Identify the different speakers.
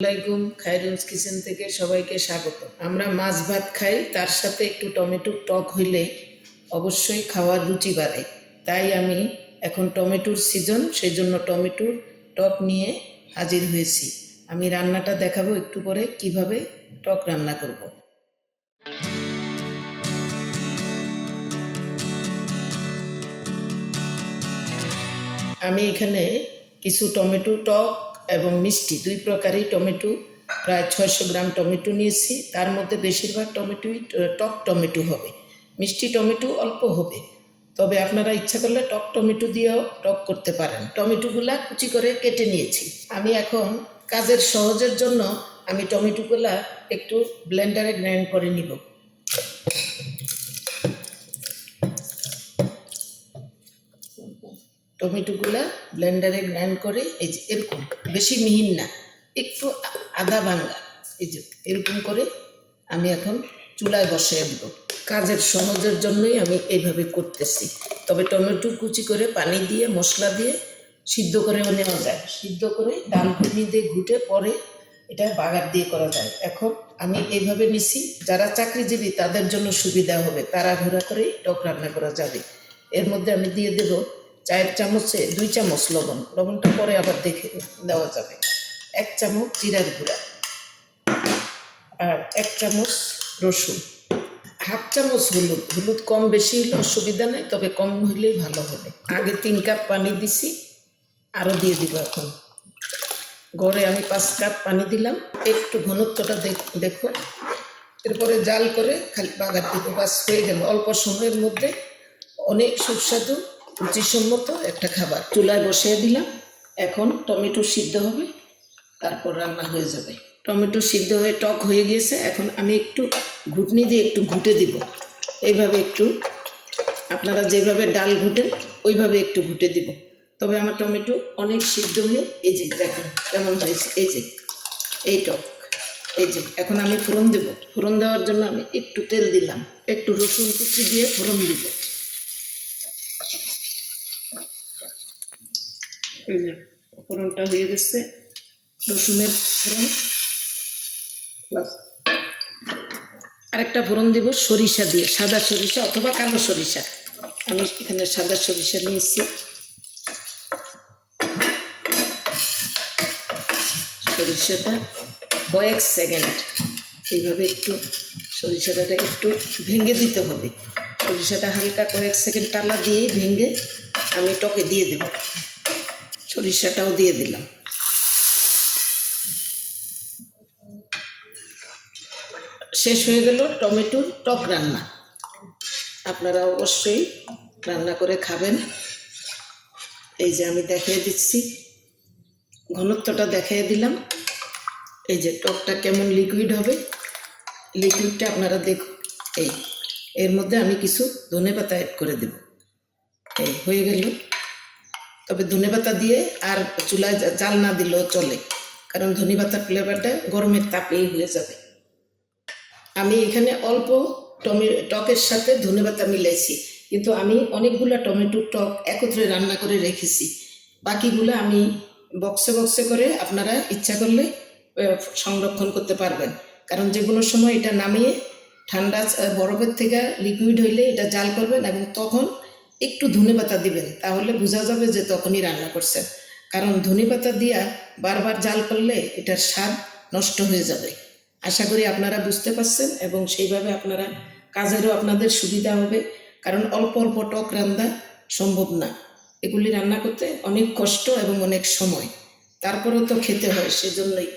Speaker 1: আসসালামাইকুম, খায়রুনস কিচেন থেকে সবাইকে স্বাগত। আমরা মাছ ভাত খাই, তার সাথে একটু টমেটোর টক হইলে অবশ্যই খাওয়ার রুচি বাড়ে। তাই আমি এখন টমেটোর সিজন, সেই জন্য টমেটোর টক নিয়ে হাজির হয়েছি। আমি রান্নাটা দেখাবো একটু পরে কিভাবে টক রান্না করব। আমি এখানে কিছু টমেটো টক এবং মিষ্টি দুই প্রকারই টমেটো, প্রায় 600 গ্রাম টমেটো নিয়েছি। তার মধ্যে বেশিরভাগ টমেটোই টক টমেটো হবে, মিষ্টি টমেটো অল্প হবে। তবে আপনারা ইচ্ছা করলে টক টমেটো দিয়েও টক করতে পারেন। টমেটোগুলা কুচি করে কেটে নিয়েছি। আমি এখন কাজের সহজের জন্য আমি টমেটোগুলা একটু ব্লেন্ডারে গ্রাইন্ড করে নিব। টমেটোগুলা ব্লেন্ডারে গ্রাইন্ড করে এই যে এরকম, বেশি মিহিন না, একটু আদা ভাঙা, এই যে এরকম করে আমি এখন চুলায় বসিয়ে দেব। কাজের সহজের জন্যই আমি এইভাবে করতেছি। তবে টমেটো কুচি করে পানি দিয়ে মশলা দিয়ে সিদ্ধ করেও নেওয়া যায়, সিদ্ধ করে ডাল ভুনি দিয়ে ঘুটে পরে এটা বাগার দিয়ে করা যায়। এখন আমি এইভাবে নিছি, যারা চাকরিজীবী তাদের জন্য সুবিধা হবে, তাড়াহুড়া করেই টক রান্না করা যাবে। এর মধ্যে আমি দিয়ে দেব 4 চামচে 2 চামচ লবণ, লবণটা পরে আবার দেখে দেওয়া যাবে। 1 চামচ জিরার গুঁড়া আর 1 চামচ রসুন, 1/2 চামচ হলুদ। হলুদ কম বেশি হলে অসুবিধা নেই, তবে কম হইলেই ভালো হবে। আগে 3 কাপ পানি দিছি, আরও দিয়ে দিব। এখন গড়ে আমি 5 কাপ পানি দিলাম। একটু ঘনত্বটা দেখো, এরপরে জাল করে খালি বাগার দিব, বাস হয়ে গেল। অল্প সময়ের মধ্যে অনেক সুস্বাদু রুচিসম্মত একটা খাবার চুলায় বসিয়ে দিলাম। এখন টমেটো সিদ্ধ হবে, তারপর রান্না হয়ে যাবে। টমেটো সিদ্ধ হয়ে টক হয়ে গিয়েছে। এখন আমি একটু ঘুটনি দিয়ে একটু ঘুটে দিব। এইভাবে একটু, আপনারা যেভাবে ডাল ঘুটেন ওইভাবে একটু ঘুটে দিব। তবে আমার টমেটো অনেক সিদ্ধ হয়ে এই যে দেখেন কেমন হয়েছে, এই যে এই টক, এই যে। এখন আমি ফোড়ন দেব। ফোড়ন দেওয়ার জন্য আমি একটু তেল দিলাম, একটু রসুন কুচি দিয়ে ফোড়ন দিব। এই যে ফোড়নটা হয়ে গেছে, রসুনের ফোড়ন। আরেকটা ফোড়ন দিব সরিষা দিয়ে, সাদা সরিষা অথবা কালো সরিষা। আমি এখানে সাদা সরিষা নিয়েছি। সরিষাটা কয়েক সেকেন্ড এইভাবে একটু সরিষাটা একটু ভেঙে দিতে হবে। সরিষাটা হালকা কয়েক সেকেন্ড টালা দিয়ে ভেঙে আমি টকে দিয়ে দেব। সরিষাটাও দিয়ে দিলাম। শেষ হয়ে গেল টমেটোর টক রান্না। আপনারা অবশ্যই রান্না করে খাবেন। এই যে আমি দেখিয়ে দিচ্ছি, ঘনত্বটা দেখিয়ে দিলাম। এই যে টকটা কেমন লিকুইড হবে, লিকুইডটা আপনারা দেখুন। এই এর মধ্যে আমি কিছু ধনেপাতা অ্যাড করে দেব। এই হয়ে গেল। তবে ধনেপাতা দিয়ে আর চুলায় জাল না দিলেও চলে, কারণ ধনেপাতার ফ্লেভারটা গরমের তাপেই হয়ে যাবে। আমি এখানে অল্প টকের সাথে ধনেপাতা মিলাইছি, কিন্তু আমি অনেকগুলো টমেটোর টক একত্রে রান্না করে রেখেছি। বাকিগুলো আমি বক্সে বক্সে করে আপনারা ইচ্ছা করলে সংরক্ষণ করতে পারবেন। কারণ যে কোনো সময় এটা নামিয়ে ঠান্ডা বরফের থেকে লিকুইড হইলে এটা জাল করবেন এবং তখন একটু ধনেপাতা দিবেন, তাহলে বোঝা যাবে যে তখনই রান্না করছেন। কারণ ধনেপাতা দিয়া বারবার জাল করলে এটার স্বাদ নষ্ট হয়ে যাবে। আশা করি আপনারা বুঝতে পারছেন এবং সেইভাবে আপনারা কাজেরও আপনাদের সুবিধা হবে। কারণ অল্প অল্প টক রান্না সম্ভব না, এগুলি রান্না করতে অনেক কষ্ট এবং অনেক সময়, তারপরেও তো খেতে হয়, সেজন্যই।